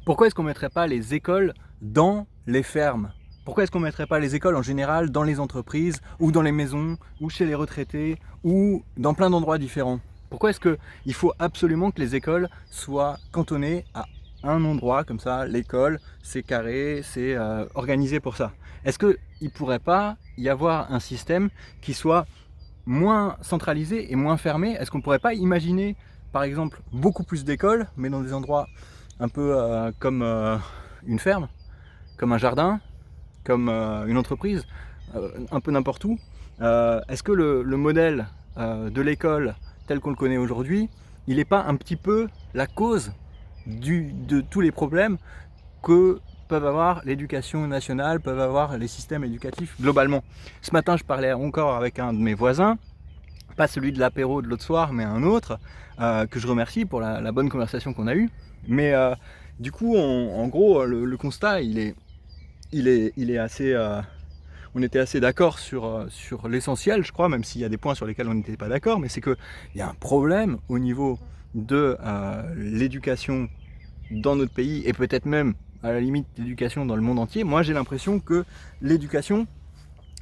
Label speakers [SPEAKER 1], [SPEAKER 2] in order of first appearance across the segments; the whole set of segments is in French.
[SPEAKER 1] Pourquoi est-ce qu'on ne mettrait pas les écoles dans les fermes? Pourquoi est-ce qu'on ne mettrait pas les écoles en général dans les entreprises, ou dans les maisons, ou chez les retraités, ou dans plein d'endroits différents? Pourquoi est-ce qu'il faut absolument que les écoles soient cantonnées à un endroit comme ça? L'école, c'est carré, c'est organisé pour ça. Est-ce qu'il ne pourrait pas y avoir un système qui soit moins centralisé et moins fermé? Est-ce qu'on ne pourrait pas imaginer, par exemple, beaucoup plus d'écoles, mais dans des endroits un peu comme une ferme, comme un jardin, comme une entreprise, un peu n'importe où? Est-ce que le modèle de l'école tel qu'on le connaît aujourd'hui, il n'est pas un petit peu la cause de tous les problèmes que peuvent avoir l'éducation nationale, peuvent avoir les systèmes éducatifs globalement? Ce matin, je parlais encore avec un de mes voisins, pas celui de l'apéro de l'autre soir, mais un autre, que je remercie pour la bonne conversation qu'on a eue. Mais du coup, en gros, le constat, il est assez... on était assez d'accord sur l'essentiel, je crois, même s'il y a des points sur lesquels on n'était pas d'accord, mais c'est qu'il y a un problème au niveau de l'éducation dans notre pays, et peut-être même, à la limite, l'éducation dans le monde entier. Moi, j'ai l'impression que l'éducation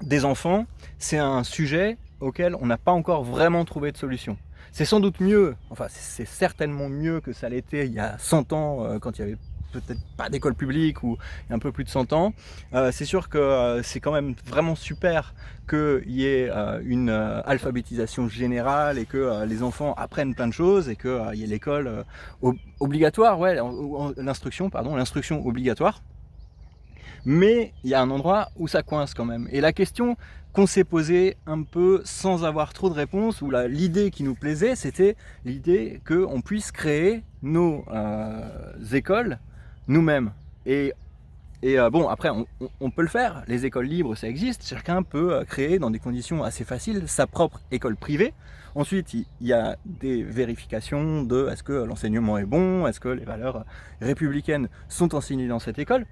[SPEAKER 1] des enfants, c'est un sujet auquel on n'a pas encore vraiment trouvé de solution. C'est sans doute mieux, enfin c'est certainement mieux que ça l'était il y a 100 ans, quand il y avait peut-être pas d'école publique, ou il y a un peu plus de 100 ans. C'est sûr que c'est quand même vraiment super qu'il y ait une alphabétisation générale, et que les enfants apprennent plein de choses, et qu'il y ait l'école obligatoire, ouais, l'instruction obligatoire. Mais il y a un endroit où ça coince quand même. Et la question qu'on s'est posée un peu sans avoir trop de réponses, ou l'idée qui nous plaisait, c'était l'idée qu'on puisse créer nos écoles nous-mêmes. Et bon, après, on peut le faire. Les écoles libres, ça existe. Chacun peut créer dans des conditions assez faciles sa propre école privée. Ensuite, il y a des vérifications de est-ce que l'enseignement est bon, est-ce que les valeurs républicaines sont enseignées dans cette école.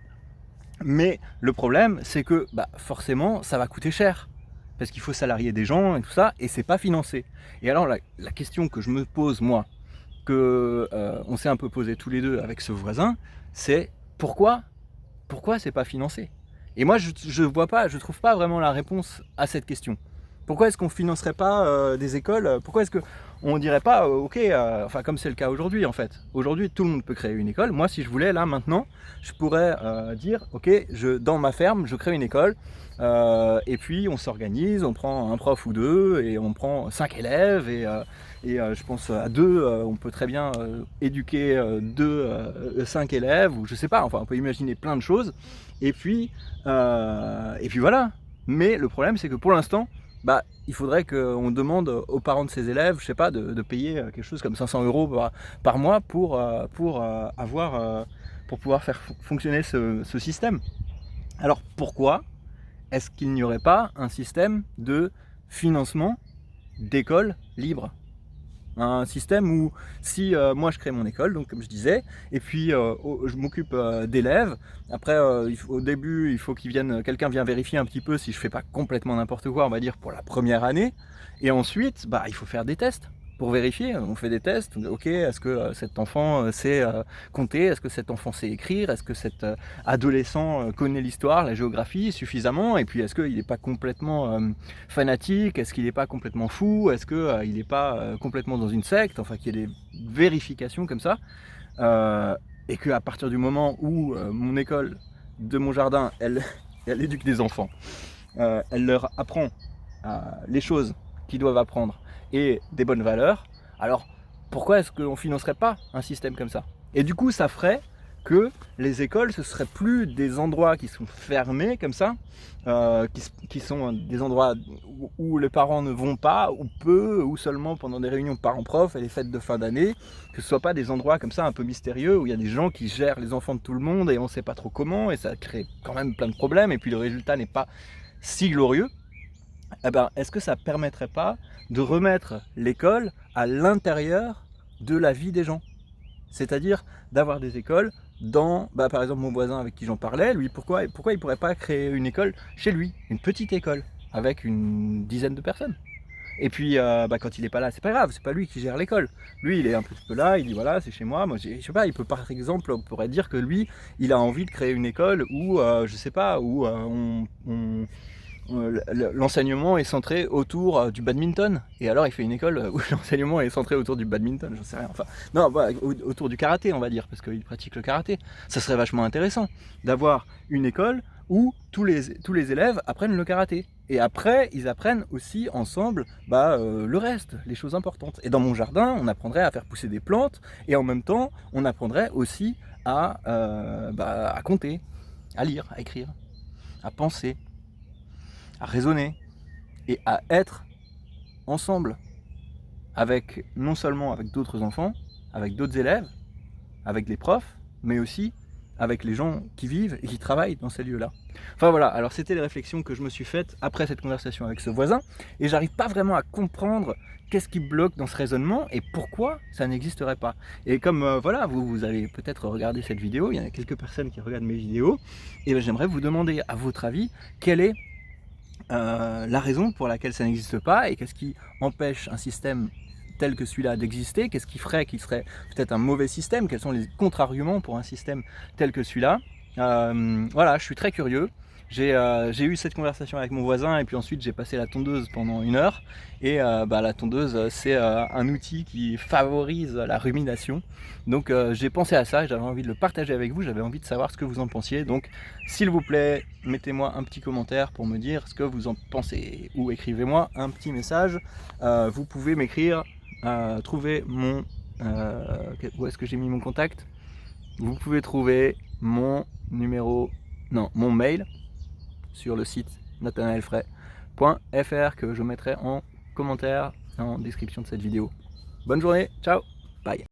[SPEAKER 1] Mais le problème, c'est que forcément, ça va coûter cher. Parce qu'il faut salarier des gens et tout ça, et c'est pas financé. Et alors, la question que je me pose, moi, que on s'est un peu posé tous les deux avec ce voisin, c'est pourquoi c'est pas financé? Et moi, je vois pas, je trouve pas vraiment la réponse à cette question. Pourquoi est-ce qu'on financerait pas des écoles? Pourquoi est-ce qu'on dirait pas, ok, enfin comme c'est le cas aujourd'hui en fait. Aujourd'hui, tout le monde peut créer une école. Moi, si je voulais, là, maintenant, je pourrais dire, ok, dans ma ferme, je crée une école, et puis on s'organise, on prend un prof ou deux, et on prend 5 élèves, et je pense à deux, on peut très bien éduquer 5 élèves, ou je sais pas, enfin on peut imaginer plein de choses, et puis voilà. Mais le problème, c'est que pour l'instant, il faudrait qu'on demande aux parents de ces élèves, je sais pas, de payer quelque chose comme 500 euros par mois pour pouvoir faire fonctionner ce système. Alors pourquoi est-ce qu'il n'y aurait pas un système de financement d'écoles libres? Un système où, si moi je crée mon école, donc comme je disais, et puis je m'occupe d'élèves. Après, au début, il faut quelqu'un vienne vérifier un petit peu si je fais pas complètement n'importe quoi, on va dire, pour la première année. Et ensuite, il faut faire des tests pour vérifier. On fait des tests. Ok, est-ce que cet enfant sait compter? Est-ce que cet enfant sait écrire? Est-ce que cet adolescent connaît l'histoire, la géographie suffisamment? Et puis, est-ce qu'il n'est pas complètement fanatique? Est-ce qu'il n'est pas complètement fou? Est-ce qu'il n'est pas complètement dans une secte? Enfin, qu'il y ait des vérifications comme ça. Et qu'à partir du moment où mon école de mon jardin, elle éduque des enfants, elle leur apprend les choses qu'ils doivent apprendre et des bonnes valeurs, alors pourquoi est-ce qu'on ne financerait pas un système comme ça? Et du coup, ça ferait que les écoles, ce ne seraient plus des endroits qui sont fermés comme ça, qui sont des endroits où les parents ne vont pas, ou peu, ou seulement pendant des réunions parents-prof et les fêtes de fin d'année, que ce ne soit pas des endroits comme ça un peu mystérieux, où il y a des gens qui gèrent les enfants de tout le monde et on ne sait pas trop comment, et ça crée quand même plein de problèmes, et puis le résultat n'est pas si glorieux. Est-ce que ça ne permettrait pas de remettre l'école à l'intérieur de la vie des gens? C'est-à-dire d'avoir des écoles dans, par exemple, mon voisin avec qui j'en parlais, lui, pourquoi il pourrait pas créer une école chez lui, une petite école, avec une dizaine de personnes? Et puis quand il n'est pas là, c'est pas grave, c'est pas lui qui gère l'école. Lui, il est un petit peu là, il dit voilà, c'est chez moi. Moi, je sais pas, il peut par exemple, on pourrait dire que lui, il a envie de créer une école où, je sais pas, où l'enseignement est centré autour du badminton. Et alors, il fait une école où l'enseignement est centré autour du badminton, j'en sais rien. Enfin, non, voilà, autour du karaté, on va dire, parce qu'il pratique le karaté. Ça serait vachement intéressant d'avoir une école où tous les élèves apprennent le karaté. Et après, ils apprennent aussi ensemble le reste, les choses importantes. Et dans mon jardin, on apprendrait à faire pousser des plantes, et en même temps, on apprendrait aussi à compter, à lire, à écrire, à penser, à raisonner, et à être ensemble, avec non seulement avec d'autres enfants, avec d'autres élèves, avec les profs, mais aussi avec les gens qui vivent et qui travaillent dans ces lieux-là. Enfin voilà, alors c'était les réflexions que je me suis faites après cette conversation avec ce voisin, et j'arrive pas vraiment à comprendre qu'est-ce qui bloque dans ce raisonnement et pourquoi ça n'existerait pas. Et comme voilà, vous allez peut-être regarder cette vidéo, il y en a quelques personnes qui regardent mes vidéos, et j'aimerais vous demander, à votre avis, quelle est la raison pour laquelle ça n'existe pas, et qu'est-ce qui empêche un système tel que celui-là d'exister, qu'est-ce qui ferait qu'il serait peut-être un mauvais système, quels sont les contre-arguments pour un système tel que celui-là. Voilà, je suis très curieux. J'ai eu cette conversation avec mon voisin, et puis ensuite j'ai passé la tondeuse pendant 1 heure, et la tondeuse c'est un outil qui favorise la rumination, donc j'ai pensé à ça, j'avais envie de le partager avec vous, j'avais envie de savoir ce que vous en pensiez, donc s'il vous plaît mettez-moi un petit commentaire pour me dire ce que vous en pensez, ou écrivez-moi un petit message. Vous pouvez m'écrire, trouver mon où est-ce que j'ai mis mon contact, vous pouvez trouver mon numéro, non, mon mail sur le site nathanaelfray.fr que je mettrai en commentaire en description de cette vidéo. Bonne journée, ciao, bye.